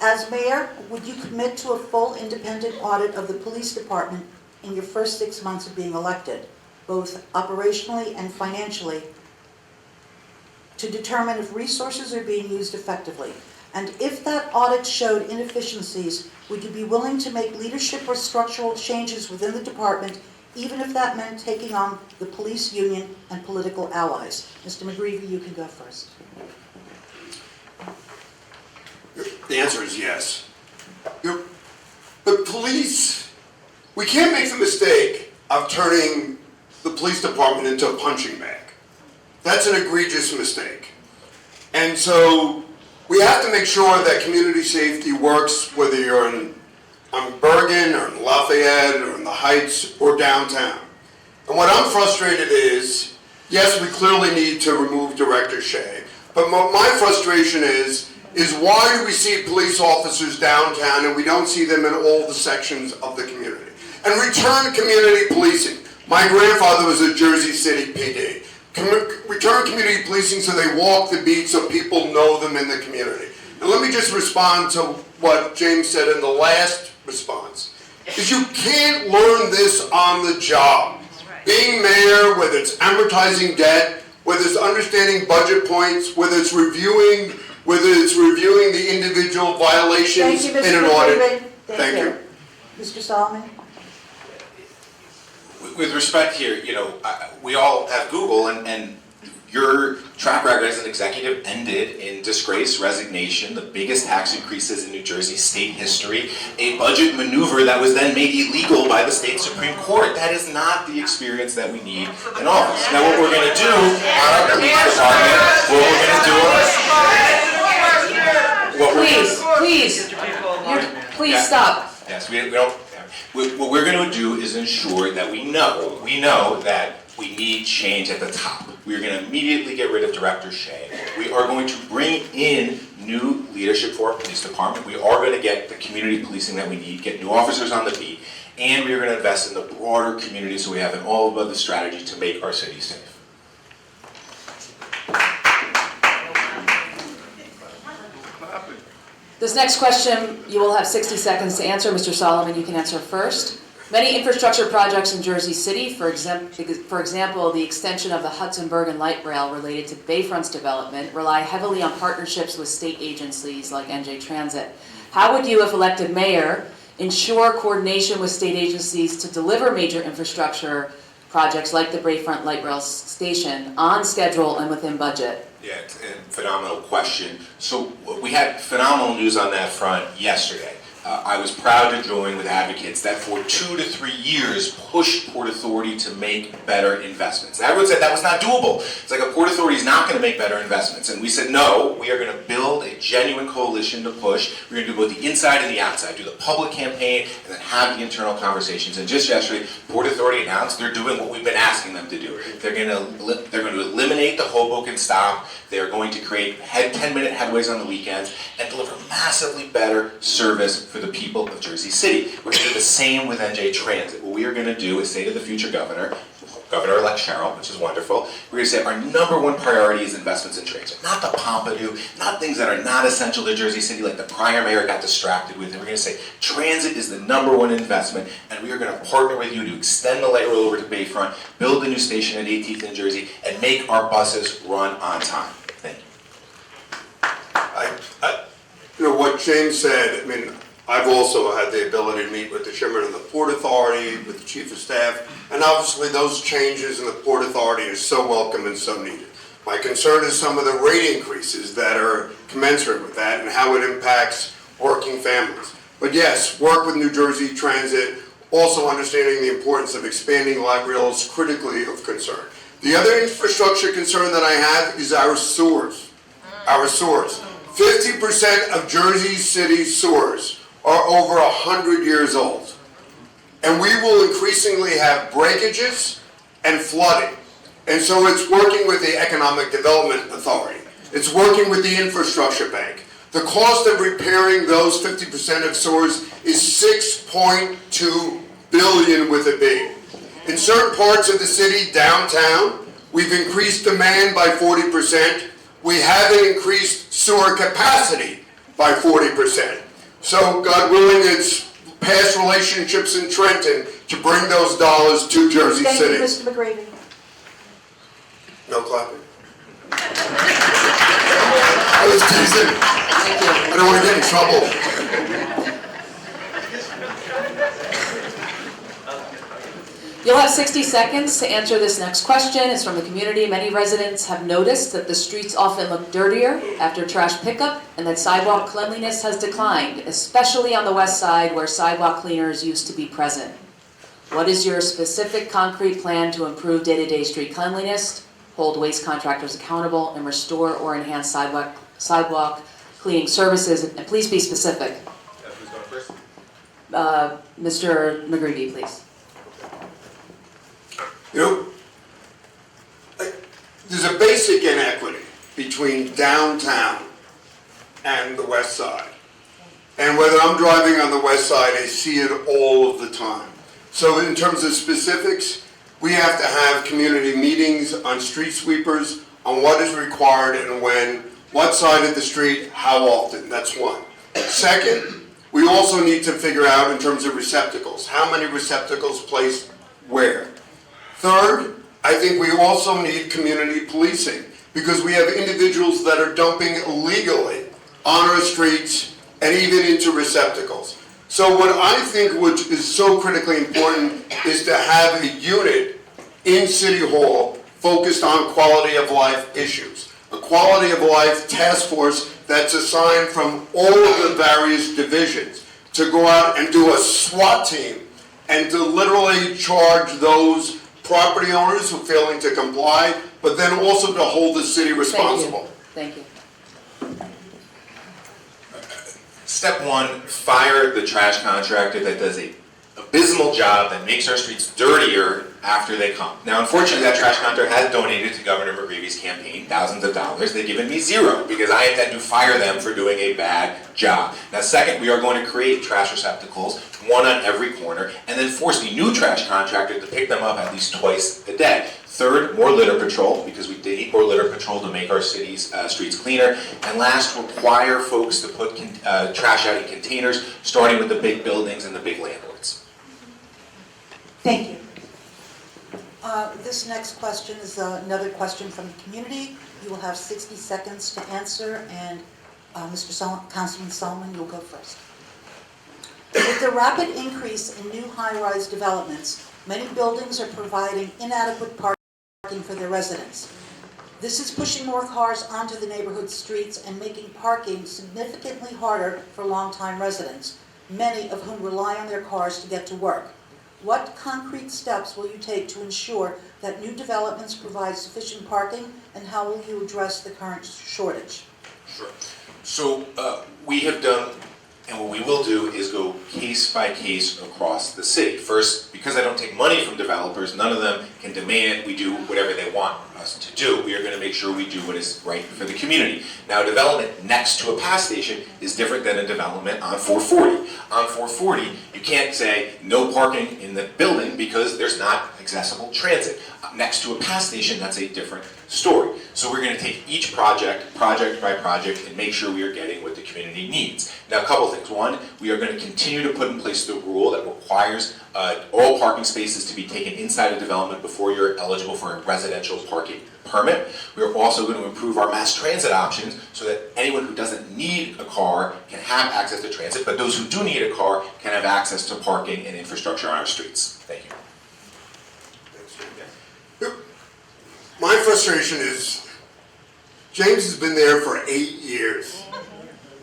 As mayor, would you commit to a full independent audit of the police department in your first 6 months of being elected, both operationally and financially, to determine if resources are being used effectively? And if that audit showed inefficiencies, would you be willing to make leadership or structural changes within the department, even if that meant taking on the police union and political allies? Mr. McGreevey, you can go first. The answer is yes. But police, we can't make the mistake of turning the police department into a punching bag. That's an egregious mistake. And so we have to make sure that community safety works, whether you're on Bergen or in Lafayette or in the Heights or downtown. And what I'm frustrated is, yes, we clearly need to remove Director Shea, but my frustration is why do we see police officers downtown and we don't see them in all the sections of the community? And return community policing. My grandfather was a Jersey City PD. Return community policing so they walk the beat so people know them in the community. And let me just respond to what James said in the last response. Is you can't learn this on the job. Being mayor, whether it's amortizing debt, whether it's understanding budget points, whether it's reviewing the individual violations in an audit. Thank you. Mr. Solomon? With respect here, we all have Google, and your track record as an executive ended in disgrace, resignation, the biggest tax increases in New Jersey state history, a budget maneuver that was then made illegal by the state Supreme Court. That is not the experience that we need in office. Now, what we're going to do on our police department, Please stop. Yes, we don't. What we're going to do is ensure that we know that we need change at the top. We are going to immediately get rid of Director Shea. We are going to bring in new leadership for our police department. We are going to get the community policing that we need, get new officers on the beat, and we are going to invest in the broader community so we have an all-of-the strategy to make our city safe. This next question, you will have 60 seconds to answer. Mr. Solomon, you can answer first. Many infrastructure projects in Jersey City, for example, the extension of the Hudson Bergen Light Rail related to Bayfront's development, rely heavily on partnerships with state agencies like NJ Transit. How would you, if elected mayor, ensure coordination with state agencies to deliver major infrastructure projects like the Bayfront Light Rail Station on schedule and within budget? Yeah, it's a phenomenal question. So we had phenomenal news on that front yesterday. I was proud to join with advocates that for 2 to 3 years pushed Port Authority to make better investments. Everyone said that was not doable. It's like a Port Authority is not going to make better investments. And we said, no, we are going to build a genuine coalition to push. We're going to do both the inside and the outside, do the public campaign, and then have the internal conversations. And just yesterday, Port Authority announced they're doing what we've been asking them to do. They're going to eliminate the Hoboken stop. They're going to create 10-minute headways on the weekends and deliver massively better service for the people of Jersey City. We're going to do the same with NJ Transit. What we are going to do is say to the future governor, Governor-elect Cheryl, which is wonderful, we're going to say our number one priority is investments in transit. Not the Pompidou, not things that are not essential to Jersey City like the prior mayor got distracted with. And we're going to say transit is the number one investment, and we are going to partner with you to extend the light rail over to Bayfront, build a new station at 18th and Jersey, and make our buses run on time. Thank you. You know, what James said, I mean, I've also had the ability to meet with the chairman of the Port Authority, with the chief of staff, and obviously those changes in the Port Authority are so welcome and so needed. My concern is some of the rate increases that are commensurate with that and how it impacts working families. But yes, work with New Jersey Transit, also understanding the importance of expanding light rail is critically of concern. The other infrastructure concern that I have is our sewers. Our sewers. 50% of Jersey City's sewers are over 100 years old. And we will increasingly have breakages and flooding. And so it's working with the Economic Development Authority. It's working with the Infrastructure Bank. The cost of repairing those 50% of sewers is $6.2 billion with a B. In certain parts of the city, downtown, we've increased demand by 40%. We haven't increased sewer capacity by 40%. So, God willing, it's past relationships in Trenton to bring those dollars to Jersey City. Thank you, Mr. McGreevey. No clapping. I was teasing. Thank you. I don't want to get in trouble. You'll have 60 seconds to answer this next question. It's from the community. Many residents have noticed that the streets often look dirtier after trash pickup and that sidewalk cleanliness has declined, especially on the west side where sidewalk cleaners used to be present. What is your specific concrete plan to improve day-to-day street cleanliness, hold waste contractors accountable, and restore or enhance sidewalk cleaning services? And please be specific. Who's going first? Mr. McGreevey, please. You know, there's a basic inequity between downtown and the west side. And whether I'm driving on the west side, I see it all of the time. So in terms of specifics, we have to have community meetings on street sweepers, on what is required and when, what side of the street, how often. That's one. Second, we also need to figure out in terms of receptacles, how many receptacles placed where. Third, I think we also need community policing because we have individuals that are dumping illegally on our streets and even into receptacles. So what I think which is so critically important is to have a unit in City Hall focused on quality of life issues. A quality of life task force that's assigned from all of the various divisions to go out and do a SWAT team and to literally charge those property owners who are failing to comply, but then also to hold the city responsible. Thank you. Step one, fire the trash contractor that does a abysmal job that makes our streets dirtier after they come. Now, unfortunately, that trash contractor has donated to Governor McGreevey's campaign thousands of dollars. They've given me zero because I intend to fire them for doing a bad job. Now, second, we are going to create trash receptacles, one on every corner, and then force the new trash contractor to pick them up at least twice a day. Third, more litter patrol, because we need more litter patrol to make our city's streets cleaner. And last, require folks to put trash out in containers, starting with the big buildings and the big landlords. Thank you. This next question is another question from the community. You will have 60 seconds to answer, and Councilman Solomon, you'll go first. With the rapid increase in new high-rise developments, many buildings are providing inadequate parking for their residents. This is pushing more cars onto the neighborhood streets and making parking significantly harder for longtime residents, many of whom rely on their cars to get to work. What concrete steps will you take to ensure that new developments provide sufficient parking, and how will you address the current shortage? Sure. So we have done, and what we will do is go case by case across the city. First, because I don't take money from developers, none of them can demand we do whatever they want us to do. We are going to make sure we do what is right for the community. Now, development next to a pass station is different than a development on 440. On 440, you can't say no parking in the building because there's not accessible transit. Next to a pass station, that's a different story. So we're going to take each project by project, and make sure we are getting what the community needs. Now, a couple things. One, we are going to continue to put in place the rule that requires all parking spaces to be taken inside a development before you're eligible for a residential parking permit. We are also going to improve our mass transit options so that anyone who doesn't need a car can have access to transit, but those who do need a car can have access to parking and infrastructure on our streets. Thank you. My frustration is, James has been there for 8 years.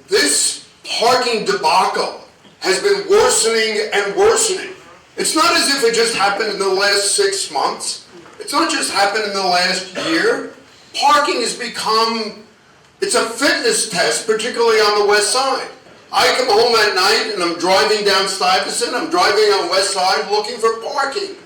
This parking debacle has been worsening and worsening. It's not as if it just happened in the last 6 months. It's not just happened in the last year. Parking has become, it's a fitness test, particularly on the west side. I come home at night and I'm driving down Stuyvesant, I'm driving on West Side looking for parking.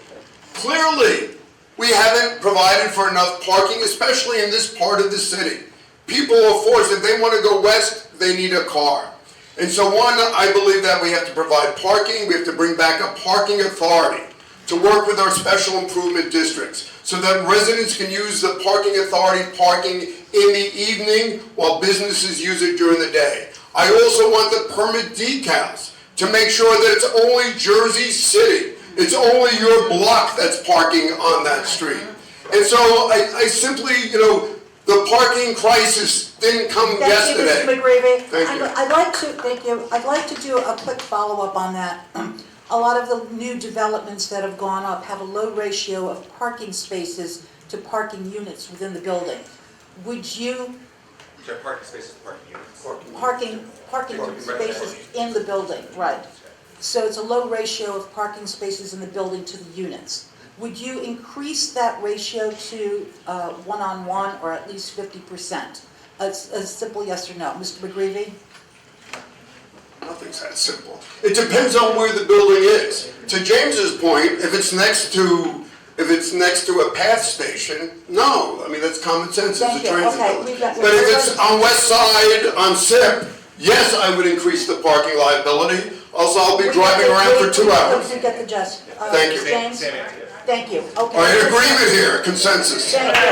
Clearly, we haven't provided for enough parking, especially in this part of the city. People are forced, if they want to go west, they need a car. And so one, I believe that we have to provide parking, we have to bring back a parking authority to work with our special improvement districts so that residents can use the parking authority parking in the evening while businesses use it during the day. I also want the permit decals to make sure that it's only Jersey City. It's only your block that's parking on that street. And so I simply, the parking crisis didn't come yesterday. Thank you, Mr. McGreevey. Thank you. I'd like to do a quick follow-up on that. A lot of the new developments that have gone up have a low ratio of parking spaces to parking units within the building. Would you... Parking spaces, parking units. Parking spaces in the building, right. So it's a low ratio of parking spaces in the building to the units. Would you increase that ratio to one-on-one or at least 50%? A simple yes or no. Mr. McGreevey? Nothing's that simple. It depends on where the building is. To James's point, if it's next to a path station, no. I mean, that's common sense. It's a transit building. But if it's on West Side, on SIP, yes, I would increase the parking liability. Also, I'll be driving around for 2 hours. We get the gist. Thank you. James? Thank you. Okay. All right, agreement here, consensus. Thank you.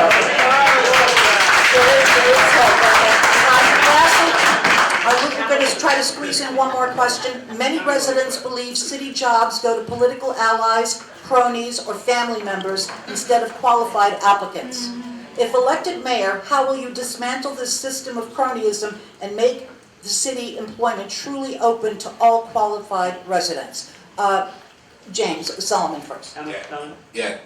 We're going to try to squeeze in one more question. Many residents believe city jobs go to political allies, cronies, or family members instead of qualified applicants. If elected mayor, how will you dismantle this system of cronyism and make the city employment truly open to all qualified residents? James Solomon first. Yeah.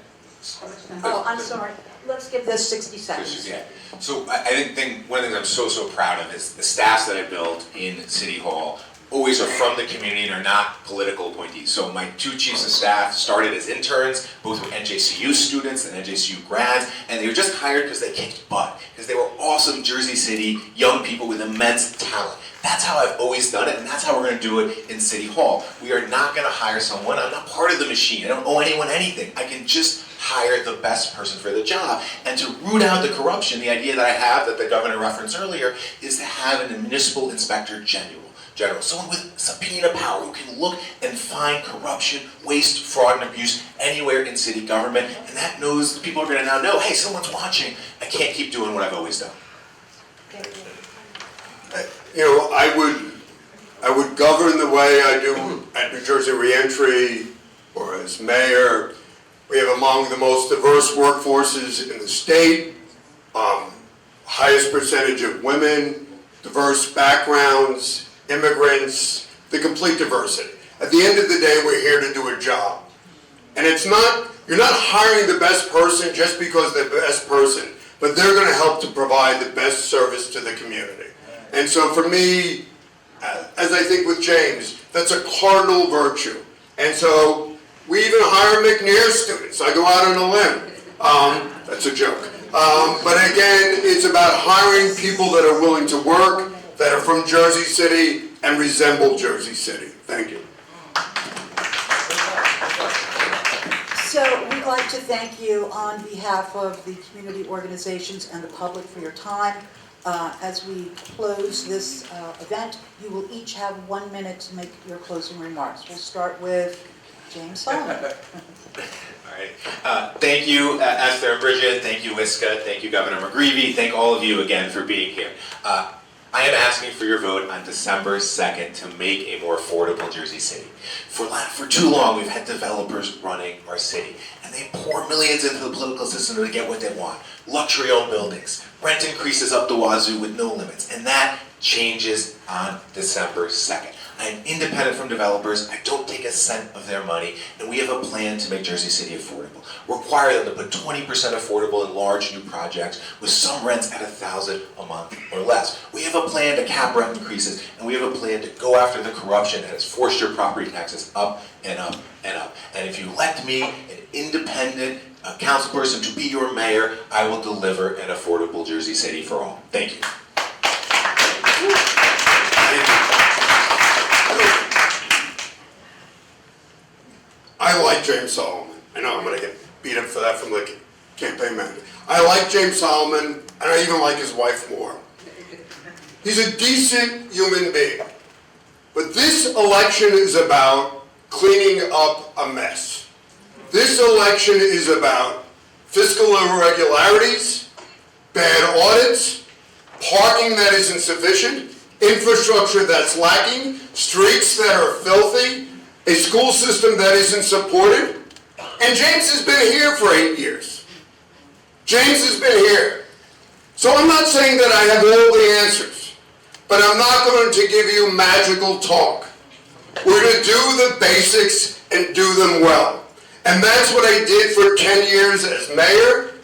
Oh, I'm sorry. Let's give this 60 seconds. Yeah. So I think one of the things I'm so proud of is the staffs that I built in City Hall always are from the community and are not political appointees. So my 2 chiefs of staff started as interns, both were NJCU students and NJCU grads, and they were just hired because they kicked butt, because they were awesome Jersey City young people with immense talent. That's how I've always done it, and that's how we're going to do it in City Hall. We are not going to hire someone. I'm not part of the machine. I don't owe anyone anything. I can just hire the best person for the job. And to root out the corruption, the idea that I have, that the governor referenced earlier, is to have a municipal inspector general, someone with subpoena power who can look and find corruption, waste, fraud, and abuse anywhere in city government. And that knows, people are going to now know, hey, someone's watching. I can't keep doing what I've always done. You know, I would govern the way I do at New Jersey Reentry or as mayor. We have among the most diverse workforces in the state, highest percentage of women, diverse backgrounds, immigrants, the complete diversity. At the end of the day, we're here to do a job. And it's not, you're not hiring the best person just because they're the best person, but they're going to help to provide the best service to the community. And so for me, as I think with James, that's a cardinal virtue. And so we even hire McNair students. I go out on a limb. That's a joke. But again, it's about hiring people that are willing to work, that are from Jersey City and resemble Jersey City. Thank you. So we'd like to thank you on behalf of the community organizations and the public for your time. As we close this event, you will each have 1 minute to make your closing remarks. We'll start with James Solomon. All right. Thank you, Esther and Bridget. Thank you, Wiska. Thank you, Governor McGreevey. Thank all of you again for being here. I am asking for your vote on December 2nd to make a more affordable Jersey City. For too long, we've had developers running our city, and they pour millions into the political system to get what they want. Luxury-owned buildings, rent increases up the wazoo with no limits, and that changes on December 2nd. I am independent from developers, I don't take a cent of their money, and we have a plan to make Jersey City affordable. Require them to put 20% affordable in large new projects with some rents at $1,000 a month or less. We have a plan to cap rent increases, and we have a plan to go after the corruption that has forced your property taxes up and up and up. And if you elect me, an independent councilperson, to be your mayor, I will deliver an affordable Jersey City for all. Thank you. I like James Solomon. I know I'm going to get beat up for that from the campaign manager. I like James Solomon, and I even like his wife more. He's a decent human being. But this election is about cleaning up a mess. This election is about fiscal irregularities, bad audits, parking that is insufficient, infrastructure that's lacking, streets that are filthy, a school system that isn't supported. And James has been here for 8 years. James has been here. So I'm not saying that I have all the answers, but I'm not going to give you magical talk. We're going to do the basics and do them well. And that's what I did for 10 years as mayor,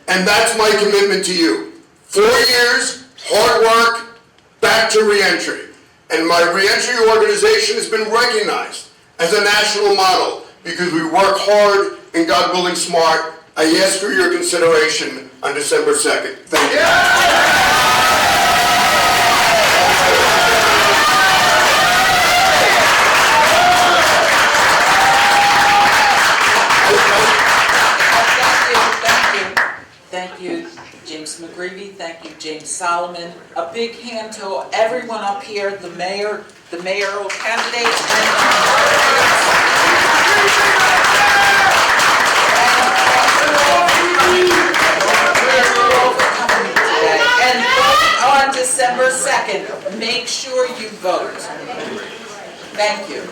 and that's my commitment to you. 4 years, hard work, back to reentry. And my reentry organization has been recognized as a national model because we work hard and, God willing, smart. I ask for your consideration on December 2nd. Thank you. Thank you, James McGreevey. Thank you, James Solomon. A big hand to everyone up here, the mayor, the mayoral candidate, and vote on December 2nd. Make sure you vote. Thank you.